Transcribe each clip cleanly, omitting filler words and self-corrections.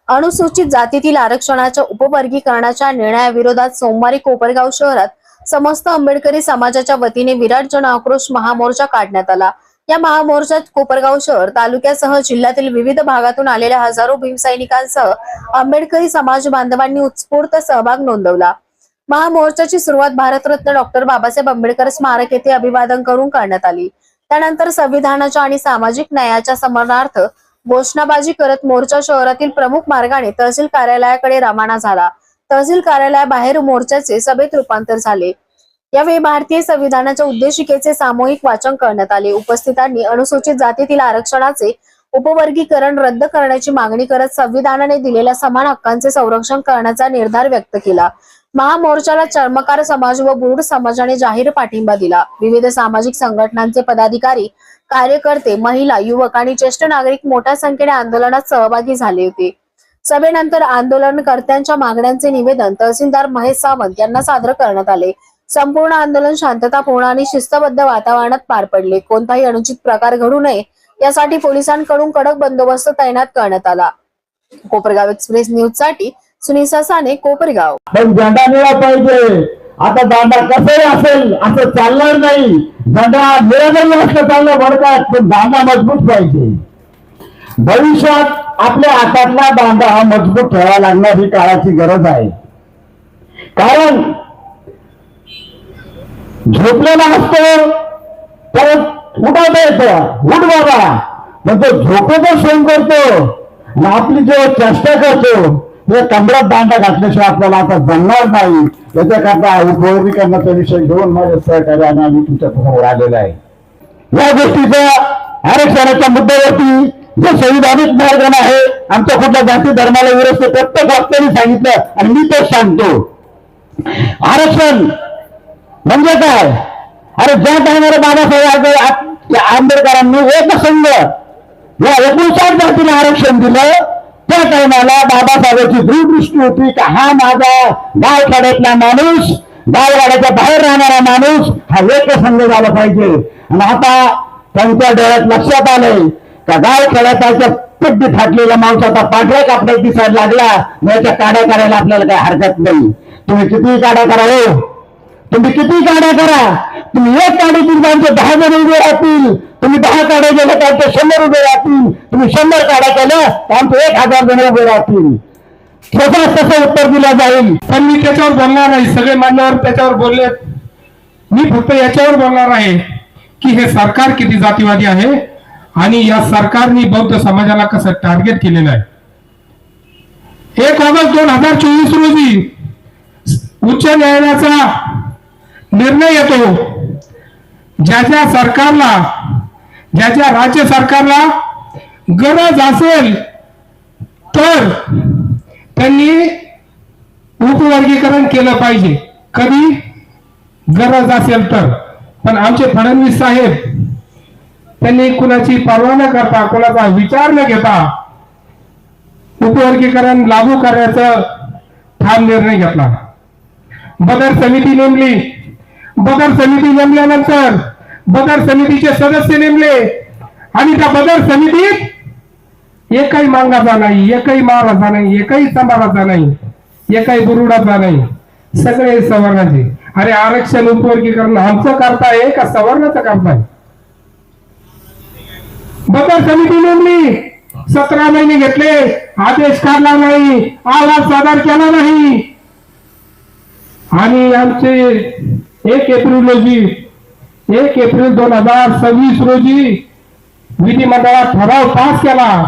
अनुसूचित जातीतील आरक्षणाच्या उपवर्गीकरणाच्या निर्णयाविरोधात सोमवारी कोपरगाव शहरात समस्त आंबेडकरी समाजाच्या वतीने विराट जन आक्रोश महामोर्चा काढण्यात आला। या महामोर्चात कोपरगाव शहर तालुक्यासह जिल्ह्यातील विविध भागातून आलेल्या हजारो भीमसैनिकांसह आंबेडकरी समाज बांधवांनी उत्स्फूर्त सहभाग नोंदवला। महामोर्चाची सुरुवात भारतरत्न डॉक्टर बाबासाहेब आंबेडकर स्मारक येथे अभिवादन करून करण्यात आली। त्यानंतर संविधानाच्या आणि सामाजिक न्यायाच्या समरणार्थ घोषणाबाजी करत मोर्चा शहरातील प्रमुख मार्गाने तहसील कार्यालयाकडे रवाना झाला। तहसील कार्यालयाबाहेर मोर्चाचे सभेत रूपांतर झाले। यावेळी भारतीय संविधानाच्या उद्देशिकेचे सामूहिक वाचन करण्यात आले। उपस्थितांनी अनुसूचित जातीतील आरक्षणाचे उपवर्गीकरण रद्द करण्याची मागणी करत संविधानाने दिलेल्या समान हक्कांचे संरक्षण करण्याचा निर्धार व्यक्त केला। महामोर्चाला चर्मकार समाज व बुरुड समाजाने जाहीर पाठिंबा दिला। विविध सामाजिक संघटनांचे पदाधिकारी, कार्यकर्ते, महिला, युवक आणि ज्येष्ठ नागरिक मोठ्या संख्येने आंदोलनात सहभागी झाले होते। सभेनंतर आंदोलनकर्त्यांच्या मागण्यांचे निवेदन तहसीलदार महेश सावंत यांना सादर करण्यात आले। संपूर्ण आंदोलन शांततापूर्ण आणि शिस्तबद्ध वातावरणात पार पडले। कोणताही अनुचित प्रकार घडू नये यासाठी पोलिसांकडून कडक बंदोबस्त तैनात करण्यात आला। कोपरगाव एक्सप्रेस न्यूज साठी सुनील ससाने, कोपरगाव। पण झेंडा निळा पाहिजे। आता दांडा कसंही असेल असं चालणार नाही। झेंडा निळा जरी असलं चाललं बरं, पण दांडा मजबूत पाहिजे। भविष्यात आपल्या हातातला दांडा हा मजबूत ठेवावा लागणार ही काळाची गरज आहे। कारण झोपलेला असतो परत उठावता येतं, उठ बाबा, पण तो झोपेचा सोंग करतो आणि आपली जो चेष्टा करतो हे कमरात दांडा घातल्याशिवाय आपल्याला आता जमणार नाही। याच्याकरता उपवर्गीकरणाचा विषय घेऊन माझ्या सहकार्याने आम्ही तुमच्या समोर आलेला आहे। या गोष्टीच्या आरक्षणाच्या मुद्द्यावरती जे संविधानिक मार्ग आहे, आमच्या कुठल्या जाती धर्माला विरोध प्रत्येक वक्त्याने सांगितलं आणि मी तेच सांगतो। आरक्षण म्हणजे काय? अरे ज्या टायमाला बाबासाहेब आंबेडकरांनी एकसंघ या 59 जातीला आरक्षण दिलं, त्या टायमाला बाबासाहेबांची दूरदृष्टी होती की हा माझा गावखेड्यातला माणूस, गाववाड्याच्या बाहेर राहणारा माणूस हा एकसंघ झाला पाहिजे। आणि आता त्यांच्या डोळ्यात लक्षात आलंय का गावखेड्याच्या पट्टी फाटलेला माणूस आता पांढऱ्या कपड्यात दिसायला लागला, याच्या काड्या करायला आपल्याला काही हरकत नाही। तुम्ही किती काड्या करा, हो तुम्ही किती काड्या करा, तुम्ही एक काडीतील त्यांचे 10 जण उभे राहतील, तुम्ही 10 काड्या गेले त्यांचे 100 उभे राहतील, तुम्ही 100 काड्या केल्या त्यांचे 1000 जण उभे राहतील। तसं उत्तर दिलं जाईल। पण मी त्याच्यावर बोलणार नाही, सगळे मान्यवर त्याच्यावर बोलले। मी फक्त याच्यावर बोलणार आहे की हे सरकार किती जातीवादी आहे आणि या सरकारने बौद्ध समाजाला कसं टार्गेट केलेलं आहे। 1 ऑगस्ट 2024 रोजी उच्च न्यायालयाचा निर्णय येतो, ज्याच्या सरकारला, ज्याच्या राज्य सरकारला गरज असेल तर त्यांनी उपवर्गीकरण केलं पाहिजे, कधी गरज असेल तर। पण आमचे फडणवीस साहेब त्यांनी कुणाची पर्वा न करता, कुणाचा विचार न घेता उपवर्गीकरण लागू करण्याचा ठाम निर्णय घेतला। बदर समिती नेमली, बदर समिती नेमल्यानंतर बदर समितीचे सदस्य नेमले आणि त्या बदर समितीत एकही मांगाचा नाही, एकही महाराचा नाही, एकही समाजाचा नाही, एकही बुरुडाचा नाही, सगळे सवर्णाचे। अरे आरक्षण उपवर्गीकरण आमचं करताय का सवर्णाचं करताय? बदर समिती नेमली, 17 महिने घेतले, आदेश काढला नाही, अहवाल सादर केला नाही आणि आमचे 1 एप्रिल 2026 रोजी विधिमंडळात ठराव पास केला।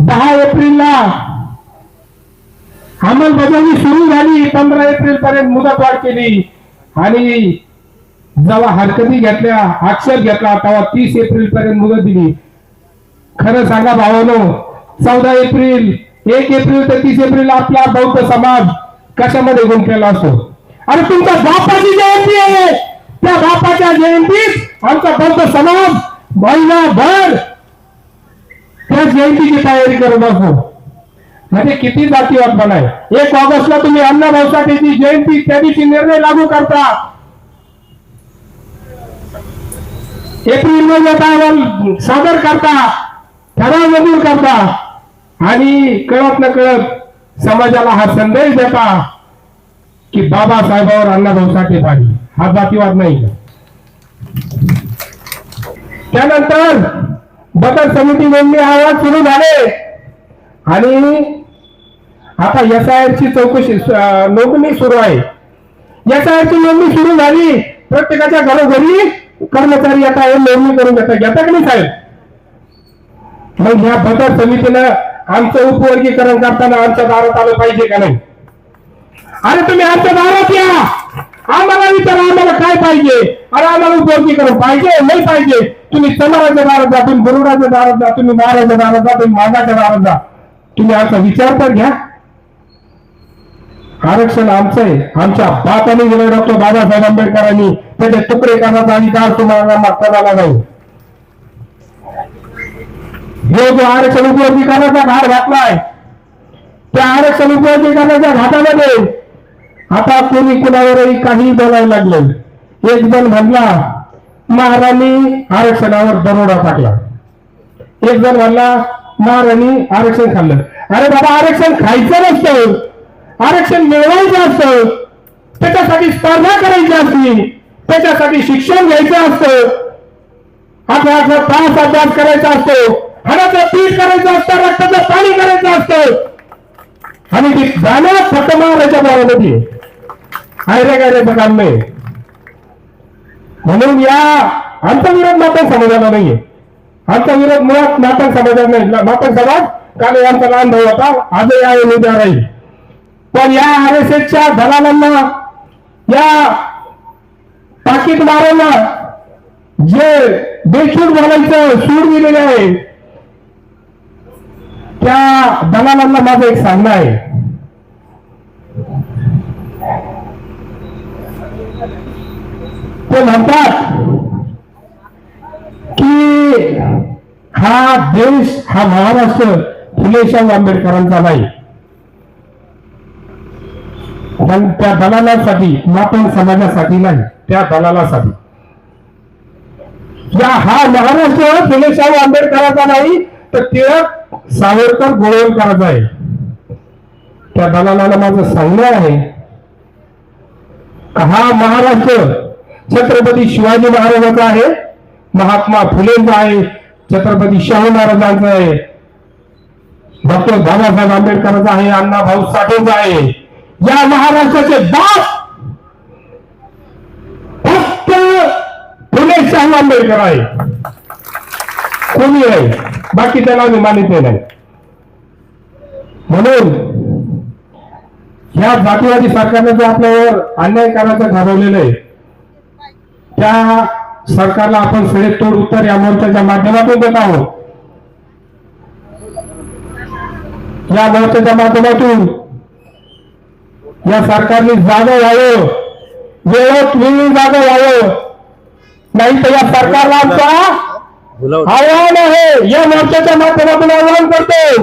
10 एप्रिलला अंमलबजावणी सुरू झाली, 15 एप्रिल पर्यंत मुदतवाढ केली आणि जेव्हा हरकती घेतल्या, अक्षर घेतला, तेव्हा 30 एप्रिल पर्यंत मुदत दिली। खरं सांगा भावानो, 14 एप्रिल, 1 एप्रिल ते 30 एप्रिल आपला बौद्ध समाज कशामध्ये गुंतलेला असतो? अरे तुमच्या बापाची जयंती आहे, त्या बापाच्या जयंतीत आमचा बौद्ध समाज महिनाभर त्या जयंतीची तयारी करत असतो। म्हणजे किती जातीवादपणा आहे। 1 ऑगस्टला तुम्ही अण्णाभाऊ साठेची जयंती, त्या दिवशी निर्णय लागू करता, एप्रिल मध्ये अहवाल सादर करता, ठराव मंजूर करता आणि कळत न कळत समाजाला हा संदेश देता की बाबासाहेबांवर अण्णाभाऊ साठे पाणी हा जातीवाद नाही. त्यानंतर बदल समिती नेमणी अहवाल सुरू झाले आणि आता SIR ची चौकशी नोंदणी सुरू आहे. SIR ची नोंदणी सुरू झाली. प्रत्येकाच्या घरोघरी कर्मचारी आता नोंदणी करून घेता की नाही साहेब? मग ह्या बदल समितीनं आमचं उपवर्गीकरण करताना आमच्या दारात आलं पाहिजे का नाही? अरे तुम्ही आमच्या दारात या, आम्हाला विचारा आम्हाला काय पाहिजे. अरे आम्हाला उपवर्गीकरण पाहिजे नाही पाहिजे. तुम्ही समाजाच्या दारात जा, तुम्ही बरुडाच्या दारात जा, तुम्ही महाराच्या दारात जा, तुम्ही मागाच्या दारात जा. तुम्ही आमचा विचार तर घ्या. आरक्षण आमचं आहे. आमच्या बापाने दिलं डॉक्टर बाबासाहेब आंबेडकरांनी. त्याचे तुकडे करण्याचा अधिकार तुम्हाला कोणाला नाही. हे जो आरक्षण उपवर्गीकरणाचा घाट घातलाय त्या आरक्षण उपवर्गीकरणाच्या घाटामध्ये आता कोणी कुणावरही काही बोलायला लागलं. एक जण म्हणला महाराणी आरक्षणावर दरोडा टाकला. एक जण म्हणला महाराणी आरक्षण खाल्लं. अरे बाबा, आरक्षण खायचं नसतं, आरक्षण मिळवायचं असतं. त्याच्यासाठी स्पर्धा करायची असती, त्याच्यासाठी शिक्षण घ्यायचं असतं, 8 तास अभ्यास करायचा असतो, हाडाचं पीठ करायचं असतं, रक्ताचं पाणी करायचं असतं आणि ती जाणं फक्त मारायच्या बारामध्ये आयऱ्या काम नाही. म्हणून या आमचा विरोध मातंग समाजाला नाहीये. आमचा विरोध मुळात मातंग समाजाला नाही. मातंग समाज काल आमचा लहान भाऊ होता, आजही आहे, उद्या राहील. पण या RSSच्या दलालांना, या पाकिट मारांना जे बेछूट बोलायचं सूड दिलेलं आहे त्या दलालांना माझं एक सांगणं आहे. ते म्हणतात की हा देश, हा महाराष्ट्र फुलेशाह आंबेडकरांचा नाही. पण त्या दलालासाठी, मातंग समाजासाठी नाही, त्या दलालासाठी. हा महाराष्ट्र फुलेशाह आंबेडकरांचा नाही तर टिळक सावरकर गोळवलकरांचा आहे. त्या दलालाला माझं सांगणं आहे हा महाराष्ट्र छत्रपती शिवाजी महाराजांचा आहे, महात्मा फुलेंचा आहे, छत्रपती शाहू महाराजांचा आहे, डॉक्टर बाबासाहेब आंबेडकरांचा आहे, अण्णाभाऊ साठेंचा आहे. या महाराष्ट्राचे बाप फक्त फुले शाहू आंबेडकर आहे, कोणी आहे, बाकी त्याला आम्ही मानित नाही. म्हणून या जातीवादी सरकारने जो आपल्यावर अन्याय करायचं ठरवलेलं आहे त्या सरकारला आपण सडेतोड उत्तर या मोर्चाच्या माध्यमातून देत आहोत. या मोर्चाच्या माध्यमातून या सरकारने जागं व्हावं, वेळोत वेळी जागं व्हावं, नाही तर या सरकारला आमचा आव्हान आहे. या मोर्चाच्या माध्यमातून आव्हान करतो,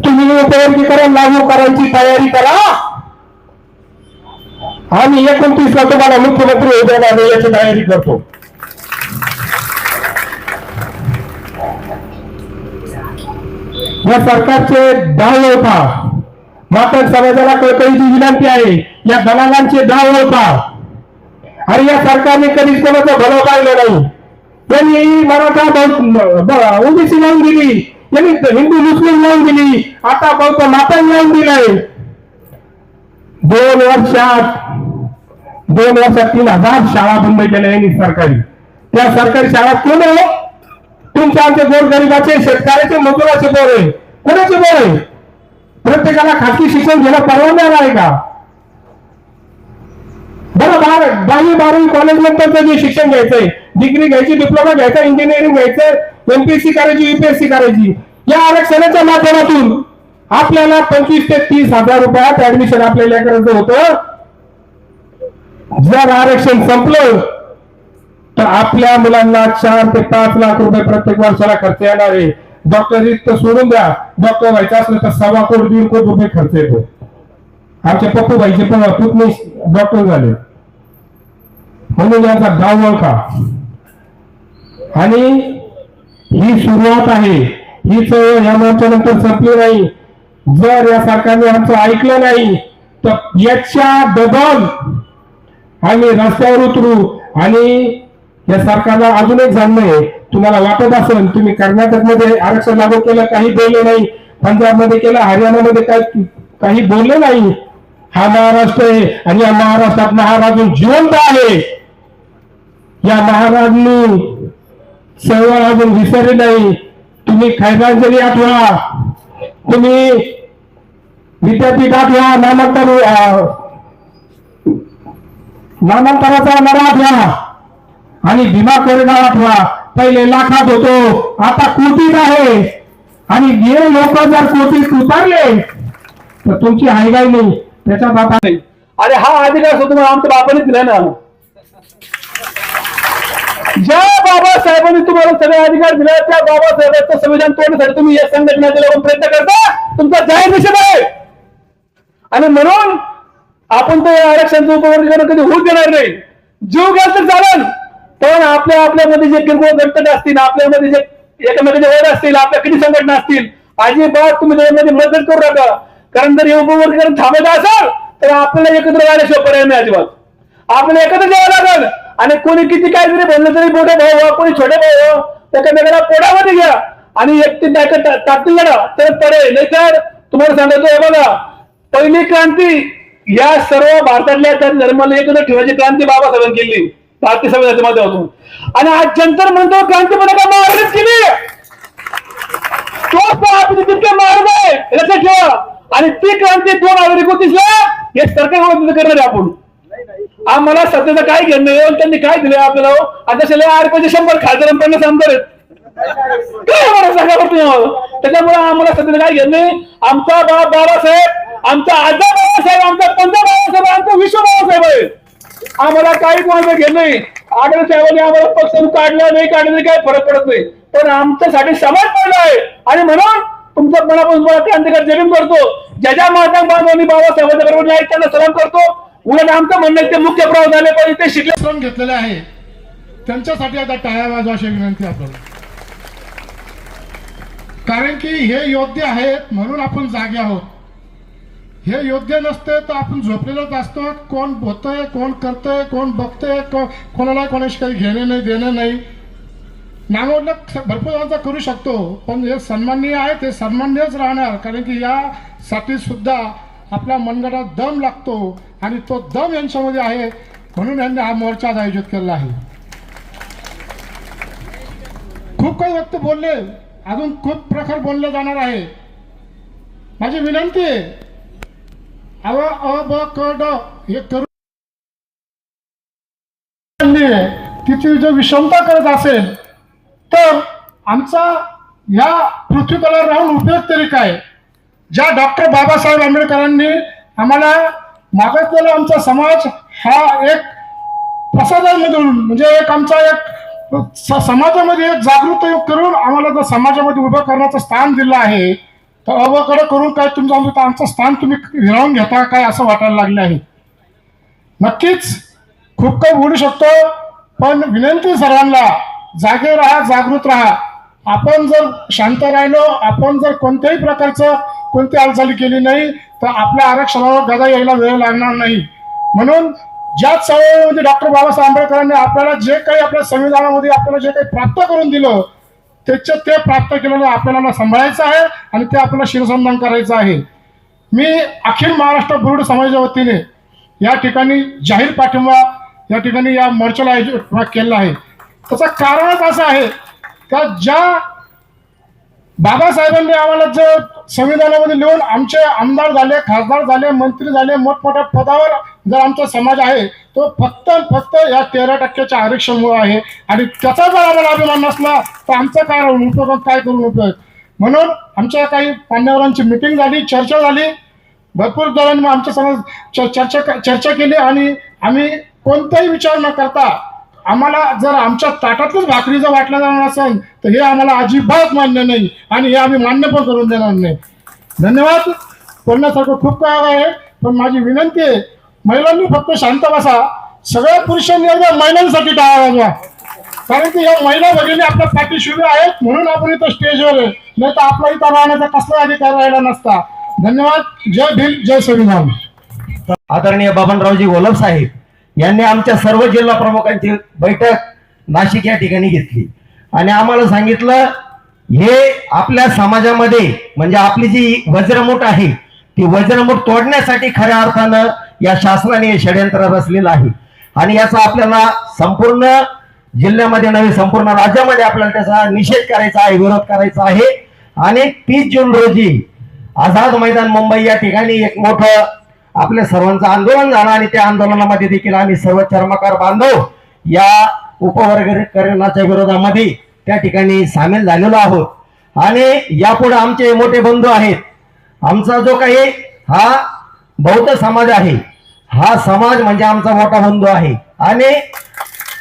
तुम्ही उपवर्गीकरण लागू करायची तयारी करा आणि 29 ला तुम्हाला मुख्यमंत्री होऊ देणार याची तयारी करतो. या सरकारचे डाव होता, मातंग समाजाला कळकळीची विनंती आहे, या दलालांचे डाव होता आणि या सरकारने कधीच कोणाचं भलं पाहिलं नाही. त्यांनी मराठा ओबीसी लावून दिली, यांनी हिंदू मुस्लिम लावून दिली, आता बौद्ध मातंग लावून दिलाय. 2 वर्षात 3000 शाळा बंद केल्या यांनी सरकारी. त्या सरकारी शाळा कोण आहे? तुमच्या आमचे गोरगरिबाचे, शेतकऱ्याचे, मजुराचे पोर आहे. कोणाचे पोर आहे? प्रत्येकाला खासगी शिक्षण घेणं परवानगी आहे का? बरं, 10वी-12वी कॉलेज नंतरचं जे शिक्षण घ्यायचंय, डिग्री घ्यायची, डिप्लोमा घ्यायचा, इंजिनिअरिंग घ्यायचं, MPSC करायची, UPSC करायची, या आरक्षणाच्या माध्यमातून आपल्याला 25 ते 30 हजार रुपयात ऍडमिशन आपल्याला करायचं होतं. जर आरक्षण संपलं तर आपल्या मुलांना 4 ते 5 लाख रुपये प्रत्येक वर्षाला खर्च येणार आहे. डॉक्टर तर सोडून द्या, डॉक्टर व्हायचं असलं तर 1.25 कोटी 1.5 कोटी रुपये खर्च येतो. आमच्या पप्पूबाईचे पण पुतणे डॉक्टर झाले. म्हणून यांचा डाव ओळखा आणि ही सुरुवात आहे. ही चळवळ या मोर्चानंतर संपली नाही. जर या सरकारने आमचं ऐकलं नाही तर याच्या डबल आम्ही रस्त्यावर उतरू. आणि या सरकारला अजून एक सांगणं आहे, तुम्हाला वाटत असेल तुम्ही कर्नाटकमध्ये आरक्षण लागू केलं, काही बोलले नाही, पंजाबमध्ये केलं, हरियाणामध्ये काही बोलले नाही. हा महाराष्ट्र आहे आणि या महाराष्ट्रात महाराज जिवंत आहे. या महाराजांनी चळवळ अजून विसरली नाही. तुम्ही खैरांजली आठवा, तुम्ही विद्यापीठ आठवा, नामांतराचा लढा आठवा आणि भीमा कोरेगाव आठवा. पहिले लाखात होतो, आता कोटीत आहे. आणि हे लोक जर कोटीत उतरले तर तुमची हायगाई नाही, त्याच्या बाबा नाही. अरे हा अधिकार सुद्धा आमच्या बापाने दिला ना. ज्या बाबासाहेबांनी तुम्हाला सगळे अधिकार दिले त्या बाबासाहेबांचं संविधान तोडण्यासाठी तुम्ही या संघटनेचे लावून प्रयत्न करता, तुमचा जाहीर निषेध आहे. आणि म्हणून आपण तर आरक्षणाचं उपवर्गीकरण कधी होऊ देणार नाही. जीव घ्याल तर चालेल, पण आपल्यामध्ये जे किरकोळ घटक असतील, आपल्यामध्ये जे एकमेकांचे वैर असतील, आपल्या किती संघटना असतील, अजिबात तुम्ही त्यामध्ये मदत करू नका. कारण जर हे उपवर्गीकरण थांबायचं असेल तर आपल्याला एकत्र राहण्याशिवाय पर्याय नाही. अजिबात आपल्याला एकत्र द्यावं लागेल. आणि कोणी किती काय जरी बोललं तरी मोठे भाऊ हो, कोणी छोटे भाऊ हो, त्याच्या पोटामध्ये घ्या आणि एकटी टाकतील ना तर पडेल. नाही तर तुम्हाला सांगायचं बघा, पहिली क्रांती या सर्व भारतातल्या त्या धर्माला एकत्र ठेवायची क्रांती बाबासाहेबांनी केली भारतीय संविधानाच्या माध्यमातून. आणि आज जंतर म्हणतो क्रांती पण का महाराज केली, तोच आपली तितके मार्ग आहे लक्षात ठेवा. आणि ती क्रांती 2029ला हे सरकार करणार आहे. आपण आम्हाला सध्याचं काय घेणं नाही. त्यांनी काय दिलं आपल्याला, आता शिवाय आरपीचे 100 खासदार 50 आमदार आहेत. काय मला सांगा बरं. त्याच्यामुळे आम्हाला सध्या काय घेणं नाही. आमचा बाप बाबासाहेब, आमचा आजा बाबासाहेब, आमचा पंजा बाबासाहेब, आमचा विश्व बाबासाहेब आहे. आम्हाला काही कोणाचं घेणं नाही. आठवले साहेबांनी आम्हाला पक्ष काढला नाही काढलं काही फरक पडत नाही, पण आमच्यासाठी समाज पडला आहे. आणि म्हणून तुमच्या मनापासून क्रांतिकार जगन करतो. ज्या माता बांधवांनी बाबासाहेबांच्या बरोबर नाही त्यांना सलाम करतो. उलट आमचं म्हणणं ते मुख्य प्रवाह झाले पाहिजे, ते शिकले श्रम घेतलेले आहे त्यांच्यासाठी आता टाळ्या वाजवा अशी विनंती आपल्याला. कारण की हे योद्धे आहेत म्हणून आपण जागे आहोत. हे योद्धे नसते तर आपण झोपलेलोच असतो. कोण बोलतंय, कोण करतंय, कोण बघतंय, कोणाला कोणाशी काही घेणे नाही देणं नाही. नामोल्लेख भरपूर जणांचा करू शकतो, पण हे सन्माननीय आहे, ते सन्माननीयच राहणार. कारण की यासाठी सुद्धा आपल्या मनगटात दम लागतो आणि तो दम यांच्यामध्ये आहे, म्हणून यांनी हा मोर्चा आयोजित केला आहे. खूप काही व्यक्ती बोलले, अजून खूप प्रखर बोलले जाणार आहे. माझी विनंती आहे, अ ब क ड हे करून तिची जर विषमता करत असेल तर आमचा या पृथ्वी तलावर राहून उपयोग तरी काय. ज्या डॉक्टर बाबासाहेब आंबेडकरांनी आम्हाला मागितलेला आमचा समाज हा एक प्रसादांमधून म्हणजे एक आमचा एक समाजामध्ये एक जागृत करून आम्हाला जर समाजामध्ये उभं करण्याचं स्थान दिलं आहे, तर अवकडे करून काय तुमचं आमचं स्थान तुम्ही हिरावून घेता काय असं वाटायला लागलं आहे. नक्कीच खूप काही बोलू शकतो, पण विनंती सर्वांना जागे राहा, जागृत राहा. आपण जर शांत राहिलो, आपण जर कोणत्याही प्रकारचं कोणती हालचाली केली नाही तर आपल्या आरक्षणावर गदा यायला वेळ लागणार नाही. म्हणून ज्या चळवळीमध्ये डॉक्टर बाबासाहेब आंबेडकरांनी आपल्याला जे काही आपल्या संविधानामध्ये आपल्याला जे काही प्राप्त करून दिलं त्याचं ते प्राप्त केलेलं आपल्याला सांभाळायचं आहे आणि ते आपल्याला शिरसंधान करायचं आहे. मी अखिल महाराष्ट्र बुरुड समाजाच्या वतीने या ठिकाणी जाहीर पाठिंबा या ठिकाणी या मोर्चाला आयोजित केला आहे. त्याचं कारणच असं आहे का ज्या बाबासाहेबांनी आम्हाला जे संविधानामध्ये लिहून आमचे आमदार झाले, खासदार झाले, मंत्री झाले, मोठमोठ्या पदावर जर आमचा समाज आहे तो फक्त या 13% आरक्षणामुळे आहे. आणि त्याचा जर आम्हाला अभिमान नसला तर आमचं काय उपयोग, काय करून उपयोग. म्हणून आमच्या काही मान्यवरांची मिटिंग झाली, चर्चा झाली, भरपूर जणांनी आमच्या समोर चर्चा केली आणि आम्ही कोणताही विचार न करता आम्हाला जर आमच्या ताटातच भाकरी जर वाटला जाणार असेल तर हे आम्हाला अजिबात मान्य नाही आणि हे आम्ही मान्य पण करून देणार नाही. धन्यवाद. बोलण्यासारखं खूप काय आहे, पण माझी विनंती आहे महिलांनी फक्त शांत बसा. सगळ्या पुरुषांनी एकदा महिलांसाठी टाळा वाजवा. कारण की या महिला भगिनी आपल्या पाठीशी उभ्या आहेत म्हणून आपण इथं स्टेजवर आहे, नाही तर आपला इथं राहण्याचा कसला अधिकार राहिला नसता. धन्यवाद. जय भीम, जय संविधान. आदरणीय बाबनरावजी गोलब साहेब यांनी आमच्या सर्व जिल्हा प्रमुखांची बैठक नाशिक या ठिकाणी घेतली आणि आम्हाला सांगितलं हे आपल्या समाजामध्ये म्हणजे आपली जी वज्रमूठ आहे ती वज्रमूठ तोडण्यासाठी खऱ्या अर्थानं या शासनाने हे षडयंत्र रचलेलं आहे आणि याचा आपल्याला संपूर्ण जिल्ह्यामध्ये नव्हे संपूर्ण राज्यामध्ये आपल्याला त्याचा निषेध करायचा आहे, विरोध करायचा आहे. आणि 30 जून रोजी आझाद मैदान मुंबई या ठिकाणी एक मोठं आपल्या सर्वांचं आंदोलन झालं आणि त्या आंदोलनामध्ये देखील आम्ही सर्व चर्मकार बांधव या उपवर्गीकरणाच्या विरोधामध्ये त्या ठिकाणी सामील झालेलो आहोत. आणि यापुढे आमचे मोठे बंधू आहेत. आमचा जो काही हा बौद्ध समाज आहे हा समाज म्हणजे आमचा मोठा बंधू आहे आणि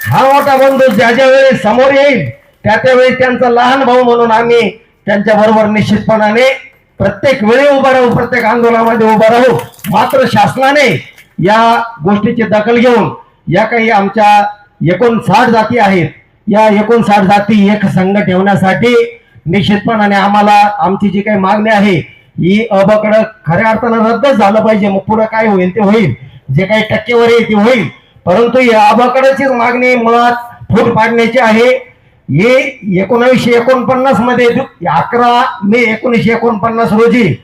हा मोठा बंधू ज्या ज्या वेळी समोर येईल त्या त्यावेळी त्यांचा लहान भाऊ म्हणून आम्ही त्यांच्या बरोबर निश्चितपणाने प्रत्येक वेळी उभा राहू, प्रत्येक आंदोलनामध्ये उभा राहू. मात्र शासनाने या गोष्टीची दखल घेऊन या काही आमच्या 59 जाती आहेत या 59 जाती एक संघ ठेवण्यासाठी निश्चितपणाने आम्हाला आमची जी काही मागणी आहे ही अबकड खऱ्या अर्थानं रद्दच झालं पाहिजे. मग पुढे काय होईल ते होईल, जे काही टक्केवारी आहे ती होईल, परंतु या अबकडचीच मागणी मुळात फूट पाडण्याची आहे. हे 1949 मध्ये 11 मे 1949 रोजी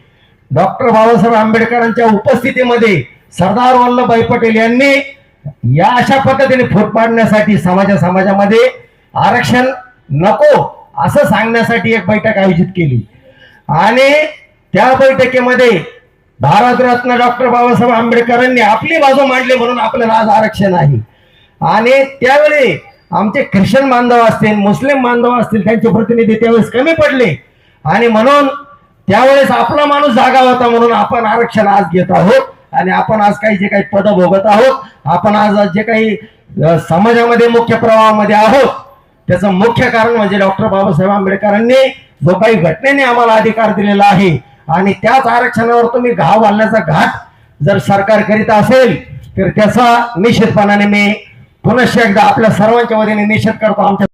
डॉक्टर बाबासाहेब आंबेडकरांच्या उपस्थितीमध्ये सरदार वल्लभभाई पटेल यांनी या अशा पद्धतीने फूट पाडण्यासाठी समाजामध्ये आरक्षण नको असं सांगण्यासाठी एक बैठक आयोजित केली आणि त्या बैठकीमध्ये भारतरत्न डॉक्टर बाबासाहेब आंबेडकरांनी आपली बाजू मांडली म्हणून आपल्याला आज आरक्षण आहे. आणि त्यावेळी आमचे ख्रिश्चन बांधव असतील, मुस्लिम बांधव असतील, त्यांचे प्रतिनिधी त्यावेळेस कमी पडले आणि म्हणून त्यावेळेस आपला माणूस जागा होता म्हणून आपण आरक्षण आज घेत आहोत आणि आपण आज काही जे काही पद भोगत आहोत, आपण आज जे काही समाजामध्ये मुख्य प्रवाहामध्ये आहोत त्याचं मुख्य कारण म्हणजे डॉक्टर बाबासाहेब आंबेडकरांनी जो काही घटनेने आम्हाला अधिकार दिलेला आहे आणि त्याच आरक्षणावर तुम्ही घाव घालण्याचा घाट जर सरकार करीत असेल तर त्याचा निश्चितपणाने मी पुनश्च एकदा आपल्या सर्वांच्या वतीने निषेध करतो. आमच्या